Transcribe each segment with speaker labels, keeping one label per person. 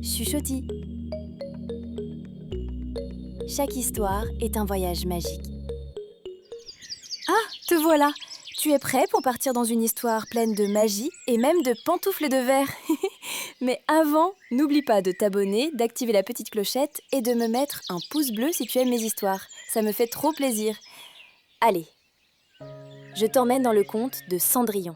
Speaker 1: Chuchotis. Chaque histoire est un voyage magique. Ah, te voilà! Tu es prêt pour partir dans une histoire pleine de magie et même de pantoufles de verre. Mais avant, n'oublie pas de t'abonner, d'activer la petite clochette et de me mettre un pouce bleu si tu aimes mes histoires. Ça me fait trop plaisir. Allez, je t'emmène dans le conte de Cendrillon.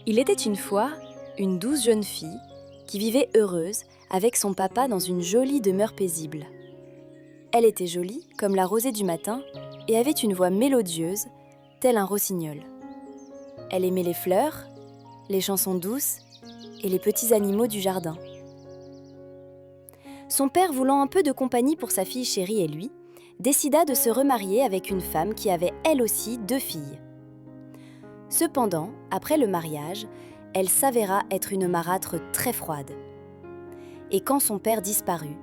Speaker 1: Il était une fois une douce jeune fille qui vivait heureuse avec son papa dans une jolie demeure paisible. Elle était jolie comme la rosée du matin et avait une voix mélodieuse, tel un rossignol. Elle aimait les fleurs, les chansons douces et les petits animaux du jardin. Son père, voulant un peu de compagnie pour sa fille chérie et lui, décida de se remarier avec une femme qui avait elle aussi 2 filles. Cependant, après le mariage, elle s'avéra être une marâtre très froide. Et quand son père disparut,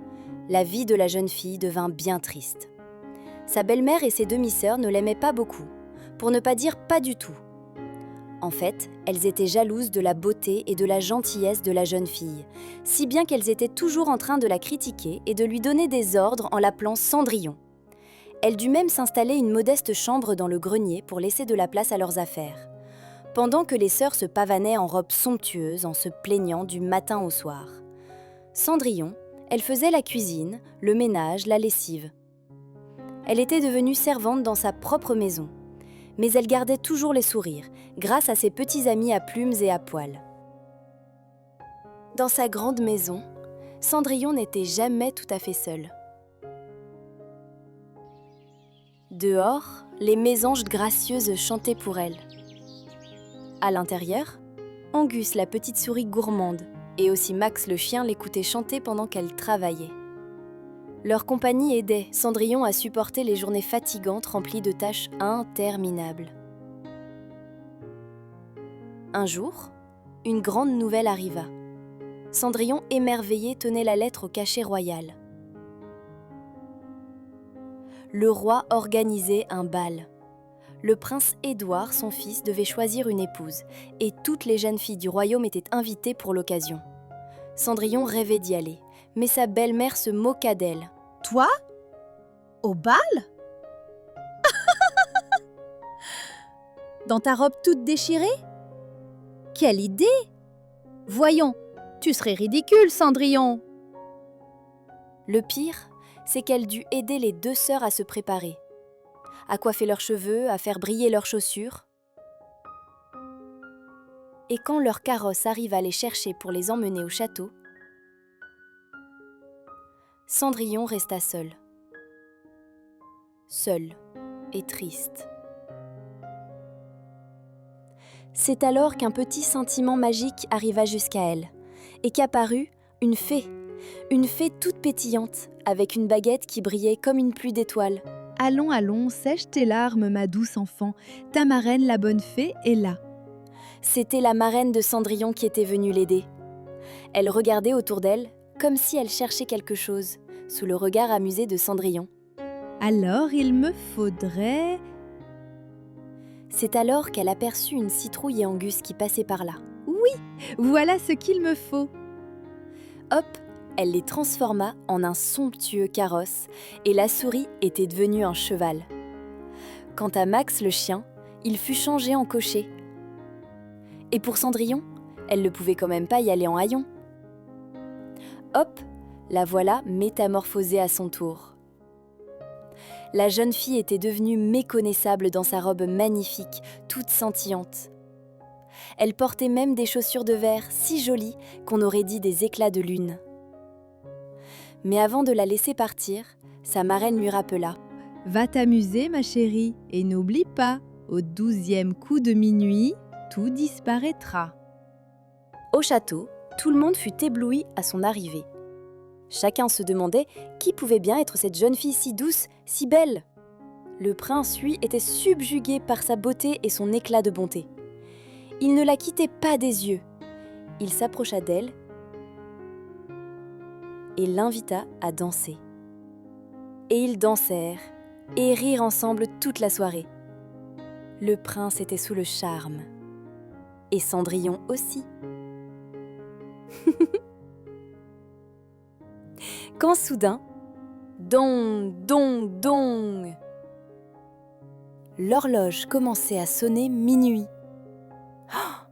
Speaker 1: la vie de la jeune fille devint bien triste. Sa belle-mère et ses demi-sœurs ne l'aimaient pas beaucoup, pour ne pas dire pas du tout. En fait, elles étaient jalouses de la beauté et de la gentillesse de la jeune fille, si bien qu'elles étaient toujours en train de la critiquer et de lui donner des ordres en l'appelant Cendrillon. Elle dut même s'installer une modeste chambre dans le grenier pour laisser de la place à leurs affaires, pendant que les sœurs se pavanaient en robes somptueuses en se plaignant du matin au soir. Cendrillon, elle faisait la cuisine, le ménage, la lessive. Elle était devenue servante dans sa propre maison, mais elle gardait toujours les sourires, grâce à ses petits amis à plumes et à poils. Dans sa grande maison, Cendrillon n'était jamais tout à fait seule. Dehors, les mésanges gracieuses chantaient pour elle. À l'intérieur, Angus, la petite souris gourmande, et aussi Max le chien l'écoutaient chanter pendant qu'elle travaillait. Leur compagnie aidait Cendrillon à supporter les journées fatigantes remplies de tâches interminables. Un jour, une grande nouvelle arriva. Cendrillon, émerveillé, tenait la lettre au cachet royal. Le roi organisait un bal. Le prince Édouard, son fils, devait choisir une épouse, et toutes les jeunes filles du royaume étaient invitées pour l'occasion. Cendrillon rêvait d'y aller, mais sa belle-mère se moqua d'elle.
Speaker 2: « Toi? Au bal? Dans ta robe toute déchirée? Quelle idée! Voyons, tu serais ridicule, Cendrillon! »
Speaker 1: Le pire, c'est qu'elle dut aider les 2 sœurs à se préparer, à coiffer leurs cheveux, à faire briller leurs chaussures. Et quand leur carrosse arriva les chercher pour les emmener au château, Cendrillon resta seule. Seule et triste. C'est alors qu'un petit sentiment magique arriva jusqu'à elle, et qu'apparut une fée toute pétillante, avec une baguette qui brillait comme une pluie d'étoiles.
Speaker 3: « Allons, allons, sèche tes larmes, ma douce enfant. Ta marraine, la bonne fée, est là. »
Speaker 1: C'était la marraine de Cendrillon qui était venue l'aider. Elle regardait autour d'elle, comme si elle cherchait quelque chose, sous le regard amusé de Cendrillon.
Speaker 3: « Alors, il me faudrait… »
Speaker 1: C'est alors qu'elle aperçut une citrouille et Angus qui passaient par là.
Speaker 3: « Oui, voilà ce qu'il me faut. »
Speaker 1: Hop, elle les transforma en un somptueux carrosse et la souris était devenue un cheval. Quant à Max le chien, il fut changé en cocher. Et pour Cendrillon, elle ne pouvait quand même pas y aller en haillons. Hop, la voilà métamorphosée à son tour. La jeune fille était devenue méconnaissable dans sa robe magnifique, toute scintillante. Elle portait même des chaussures de verre si jolies qu'on aurait dit des éclats de lune. Mais avant de la laisser partir, sa marraine lui rappela.
Speaker 3: « Va t'amuser, ma chérie, et n'oublie pas, au 12e coup de minuit, tout disparaîtra. »
Speaker 1: Au château, tout le monde fut ébloui à son arrivée. Chacun se demandait qui pouvait bien être cette jeune fille si douce, si belle. Le prince, lui, était subjugué par sa beauté et son éclat de bonté. Il ne la quittait pas des yeux. Il s'approcha d'elle et l'invita à danser. Et ils dansèrent et rirent ensemble toute la soirée. Le prince était sous le charme. Et Cendrillon aussi. Quand soudain, dong, dong, dong, l'horloge commençait à sonner minuit. Oh,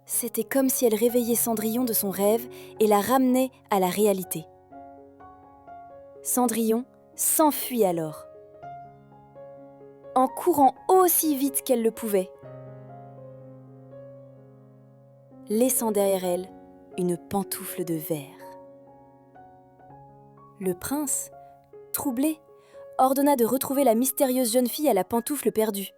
Speaker 1: c'était comme si elle réveillait Cendrillon de son rêve et la ramenait à la réalité. Cendrillon s'enfuit alors, en courant aussi vite qu'elle le pouvait, laissant derrière elle une pantoufle de verre. Le prince, troublé, ordonna de retrouver la mystérieuse jeune fille à la pantoufle perdue.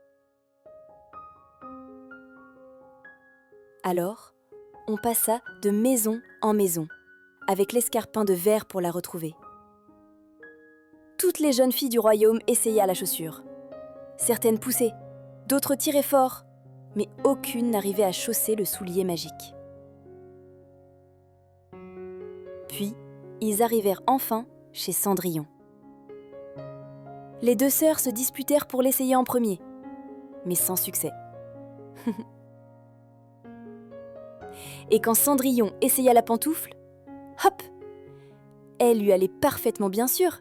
Speaker 1: Alors, on passa de maison en maison, avec l'escarpin de verre pour la retrouver. Toutes les jeunes filles du royaume essayaient la chaussure. Certaines poussaient, d'autres tiraient fort, mais aucune n'arrivait à chausser le soulier magique. Puis, ils arrivèrent enfin chez Cendrillon. Les deux sœurs se disputèrent pour l'essayer en premier, mais sans succès. Et quand Cendrillon essaya la pantoufle, hop, elle lui allait parfaitement bien sûr.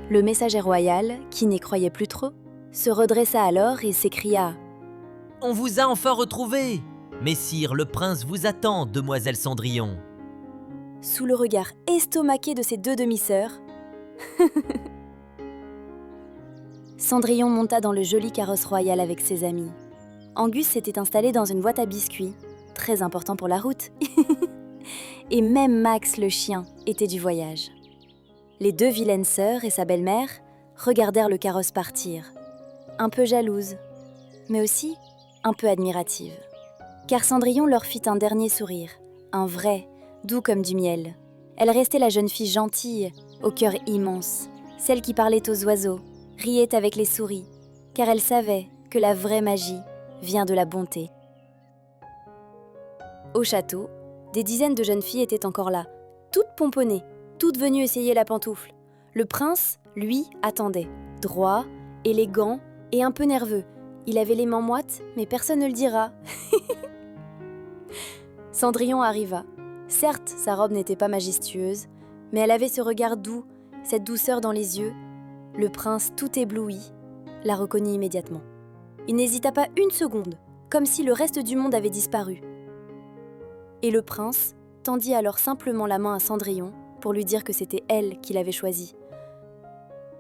Speaker 1: Le messager royal, qui n'y croyait plus trop, se redressa alors et s'écria
Speaker 4: « On vous a enfin retrouvé! Messire, le prince vous attend, demoiselle Cendrillon !»
Speaker 1: Sous le regard estomaqué de ses deux demi-sœurs, Cendrillon monta dans le joli carrosse royal avec ses amis. Angus s'était installé dans une boîte à biscuits, très important pour la route. Et même Max le chien était du voyage. Les deux vilaines sœurs et sa belle-mère regardèrent le carrosse partir, un peu jalouses, mais aussi un peu admiratives. Car Cendrillon leur fit un dernier sourire, un vrai, doux comme du miel. Elle restait la jeune fille gentille, au cœur immense, celle qui parlait aux oiseaux, riait avec les souris, car elle savait que la vraie magie vient de la bonté. Au château, des dizaines de jeunes filles étaient encore là, toutes pomponnées, toutes venues essayer la pantoufle. Le prince, lui, attendait, droit, élégant et un peu nerveux. Il avait les mains moites, mais personne ne le dira. Cendrillon arriva. Certes, sa robe n'était pas majestueuse, mais elle avait ce regard doux, cette douceur dans les yeux. Le prince, tout ébloui, la reconnut immédiatement. Il n'hésita pas une seconde, comme si le reste du monde avait disparu. Et le prince tendit alors simplement la main à Cendrillon pour lui dire que c'était elle qui l'avait choisi.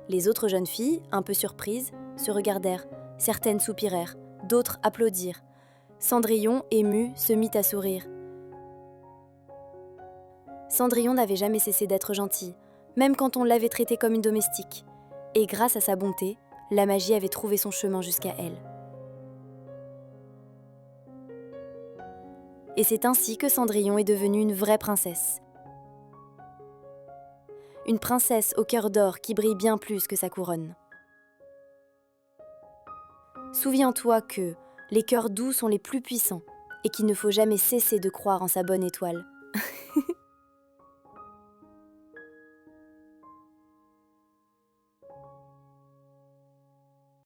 Speaker 1: Les autres jeunes filles, un peu surprises, se regardèrent. Certaines soupirèrent, d'autres applaudirent. Cendrillon, ému, se mit à sourire. Cendrillon n'avait jamais cessé d'être gentille, même quand on l'avait traitée comme une domestique. Et grâce à sa bonté, la magie avait trouvé son chemin jusqu'à elle. Et c'est ainsi que Cendrillon est devenue une vraie princesse. Une princesse au cœur d'or qui brille bien plus que sa couronne. Souviens-toi que les cœurs doux sont les plus puissants et qu'il ne faut jamais cesser de croire en sa bonne étoile.